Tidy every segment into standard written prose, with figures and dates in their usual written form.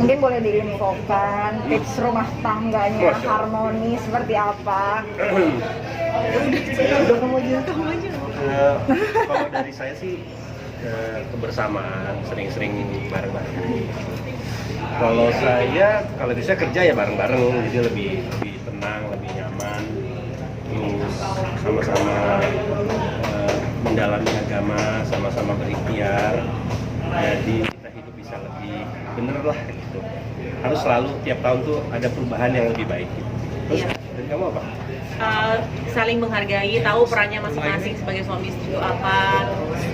Mungkin boleh diinfokan tips rumah tangganya harmoni seperti apa? Udah kamu aja. Kalau dari saya sih kebersamaan, sering-sering bareng-bareng. Kalau bisa kerja ya bareng-bareng, jadi lebih tenang, lebih nyaman. Terus sama-sama mendalami agama, sama-sama berikhtiar. Jadi kita hidup bisa lebih bener lah gitu. Harus selalu tiap tahun tuh ada perubahan yang lebih baik gitu. Terus dari kamu apa? Saling menghargai, tahu perannya masing-masing sebagai suami istri itu apa, terus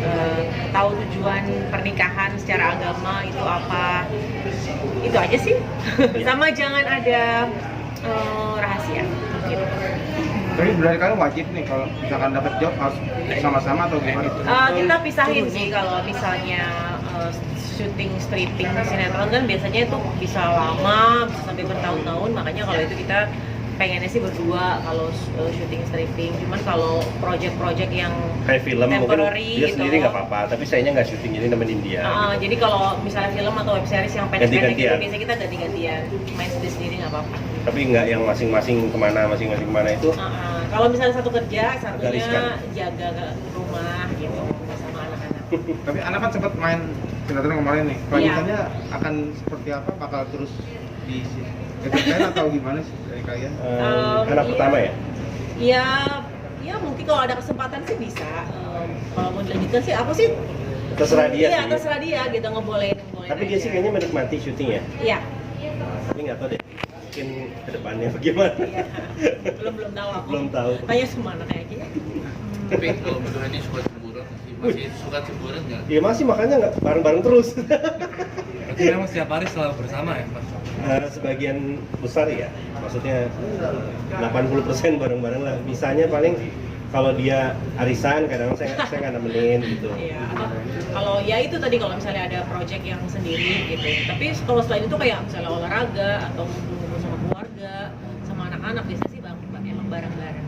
tahu tujuan pernikahan secara agama itu apa, itu aja sih. Sama jangan ada rahasia gitu. Tapi berarti kan wajib nih kalau misalkan dapat job harus sama-sama atau gimana? Kita pisahin sih kalau misalnya syuting stripping sinetron kan biasanya itu bisa lama, bisa sampai bertahun-tahun, makanya kalau itu kita pengennya sih berdua kalau syuting stripping. Cuman kalau project-project yang kayak film mungkin dia gitu, sendiri nggak apa-apa, tapi sayanya nggak syuting jadi nemenin dia. Gitu. Jadi kalau misalnya film atau web series yang pendek-pendek gitu, biasanya kita ganti-gantian main sendiri nggak apa-apa. Tapi nggak yang masing-masing kemana itu. Kalau misalnya satu kerja, satunya jaga rumah gitu sama anak-anak. Tapi anak kan sempat main sinetron kemarin nih. Kelanjutannya akan seperti apa? Bakal terus di atau gimana sih dari kalian? Anak pertama ya? Ya mungkin kalau ada kesempatan sih bisa. Kalau mau dilanjutkan sih aku sih terserah dia sih. Iya, terserah dia gitu, ngebolehin Tapi dia sih kayaknya menikmati syuting ya? Iya. Tapi nggak tahu deh, mungkin kedepannya bagaimana? Iya. Belum tahu aku. Belum tahu. Kayak semana kayaknya. Tapi kalau berdua ini suka cemburuan masih suka cemburuan nggak? Iya masih, makanya nggak bareng-bareng terus. Berarti memang setiap hari selalu bersama ya, Mas? Sebagian besar ya, maksudnya 80% bareng-bareng lah. Bisanya paling kalau dia arisan, kadang-kadang saya nggak nemenin gitu. Iya. Kalau ya itu tadi kalau misalnya ada project yang sendiri gitu. Tapi kalau selain itu kayak misalnya olahraga atau ngumpul sama keluarga, sama anak-anak biasanya sih emang bareng-bareng.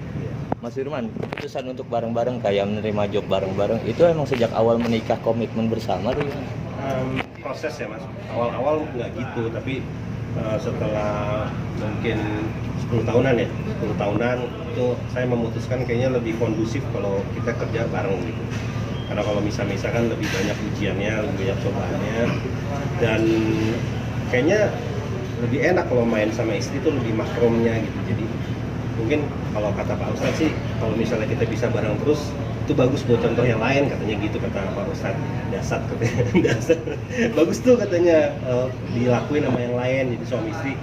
Mas Firman, keputusan untuk bareng-bareng kayak menerima job bareng-bareng itu emang sejak awal menikah komitmen bersama tuh gimana? Proses ya Mas, awal-awal nggak gitu, tapi setelah mungkin 10 tahunan ya, 10 tahunan itu saya memutuskan kayaknya lebih kondusif kalau kita kerja bareng gitu. Karena kalau misal-misal kan lebih banyak ujiannya, lebih banyak cobaannya, dan kayaknya lebih enak kalau main sama istri itu lebih makromnya gitu. Jadi mungkin kalau kata Pak Ustadz sih, kalau misalnya kita bisa bareng terus itu bagus buat contoh yang lain, katanya gitu kata Pak Ustadz. Dasar katanya. Dasar bagus tuh katanya, dilakuin sama yang lain, jadi suami istri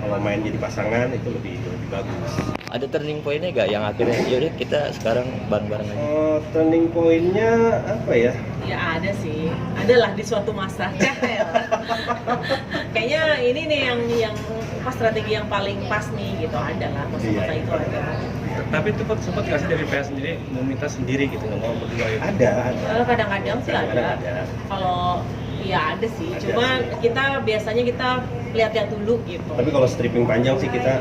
kalau main jadi pasangan itu lebih bagus. Ada turning point-nya nggak yang akhirnya yaudah kita sekarang bareng-bareng aja? Turning point-nya apa ya? Ya ada sih, adalah di suatu masa. Kayaknya ini nih yang pas strategi yang paling pas nih gitu, ada lah masa-masa itu ada. Tapi itu sempat nggak sih dari PH sendiri mau minta sendiri gitu, nggak mau berdua gitu? Ada. Kadang-kadang sih ada. Kalau ya ada sih, cuma kita biasanya kita lihat-lihat dulu gitu. Tapi kalau stripping panjang sih kita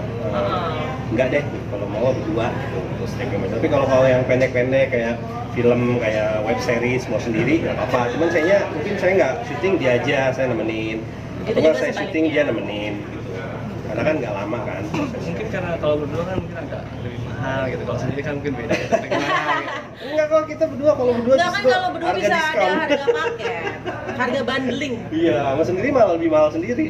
enggak deh, kalau mau berdua gitu untuk stripping panjang. Tapi kalau yang pendek-pendek kayak film, kayak web series mau sendiri nggak apa-apa. Cuman mungkin saya nggak syuting, dia aja saya nemenin. Atau nggak saya syuting dia nemenin gitu. Karena kan nggak lama kan prosesnya. Mungkin karena kalau berdua kan mungkin agak lebih mahal gitu, kalau sendiri kan mungkin beda ya, tapi gimana gitu. Enggak, kalau kita berdua, kalau berdua Enggak kan, kalau berdua bisa diskon. ada harga paket, harga bundling. Iya, sama sendiri malah lebih mahal sendiri.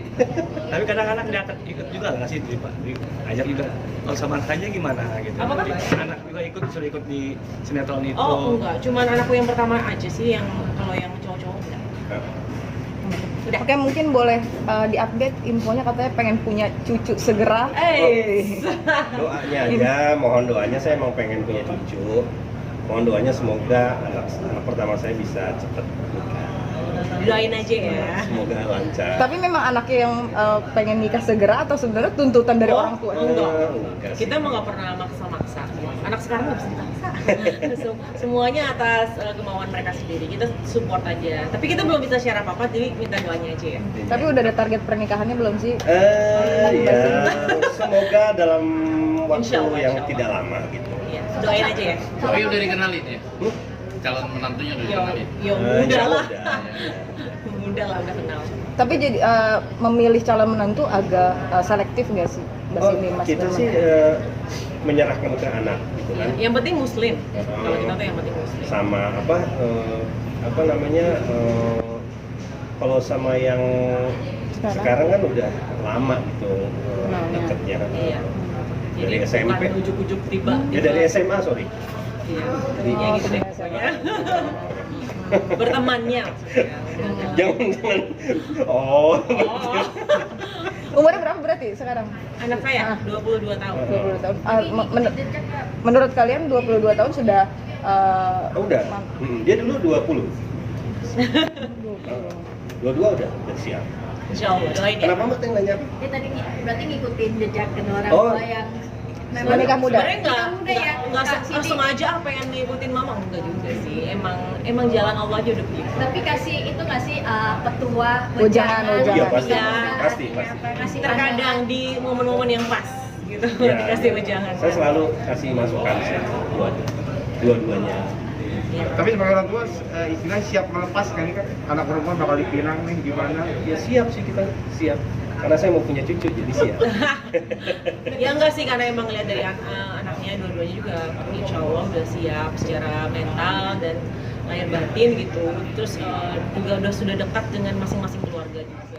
Tapi kadang-kadang diangkat ikut juga nggak sih, diajak juga. Kalau sama anaknya gimana gitu? Apa? Anak juga disuruh ikut di sinetron itu. Oh enggak, cuman anakku yang pertama aja sih yang kalau yang cowok-cowok enggak. Udah. Oke, mungkin boleh diupdate infonya, katanya pengen punya cucu segera. Doanya aja, mohon doanya, saya emang pengen punya cucu. Mohon doanya semoga anak pertama saya bisa cepat nikah. Doain aja ya. Semoga lancar. Tapi memang anaknya yang pengen nikah segera atau sebenarnya tuntutan dari orang tua? Enggak sih. Kita mah nggak pernah maksa-maksa. Anak sekarang nggak bisa dipaksa. Semuanya atas kemauan mereka sendiri. Kita support aja. Tapi kita belum bisa share apa-apa, jadi minta doanya aja ya. Tapi udah ada target pernikahannya belum sih? Ya, semoga dalam waktu Insya Allah. yang tidak lama gitu. Iya, doain aja ya. Tapi udah dikenalin ya? calon menantunya udah Ya, dikenal ya? ya Insya udah Allah lah. udah. Udah lah, udah kenal. Tapi jadi memilih calon menantu agak selektif nggak sih Mbak Oh, Cindy, Mas kita Firman? sih menyerahkan ke anak gitu kan. Yang penting muslim. Kalau kita tuh yang penting muslim. Sama apa namanya kalau sama yang sekarang kan udah lama gitu Kenalnya. deketnya. Iya. Dari Jadi SMP. bukan ujuk-ujuk tiba. Ya dari SMA sorry. Iya. Oh, Ya gitu deh. dari SMA. pokoknya. Bertemannya. maksudnya. Jangan. Oh. Oh, Umurnya berapa berarti sekarang? anak saya 22 tahun. 22 tahun. Menurut kalian 22 tahun sudah Oh, udah. Dia dulu 20. 22 udah siap. Insya Allah, doain ya. Kenapa Mbak Teng nanya? Dia tadi berarti ngikutin jejak kedua orang Oh. tua yang Menikah muda. Sebenarnya nggak Nikah muda ya, nggak Kak Siti. sengaja pengen ngikutin mama, enggak juga sih. Emang jalan Allah aja udah begitu. tapi kasih itu nggak sih petua Wejangan. Iya pasti. Iya. Pasti. Kasih Terkadang di momen-momen yang pas gitu Ya, dikasih wejangan. saya selalu kasih masukan sih dua-duanya. Iya. Tapi sebagai orang tua istilahnya siap melepas kan, ini kan anak perempuan bakal dipinang nih gimana? Ya siap sih kita siap. Karena saya mau punya cucu jadi siap. Ya enggak sih, karena emang lihat dari anaknya dua-duanya juga insya Allah udah siap secara mental dan lahir batin gitu. Terus juga sudah dekat dengan masing-masing keluarga juga.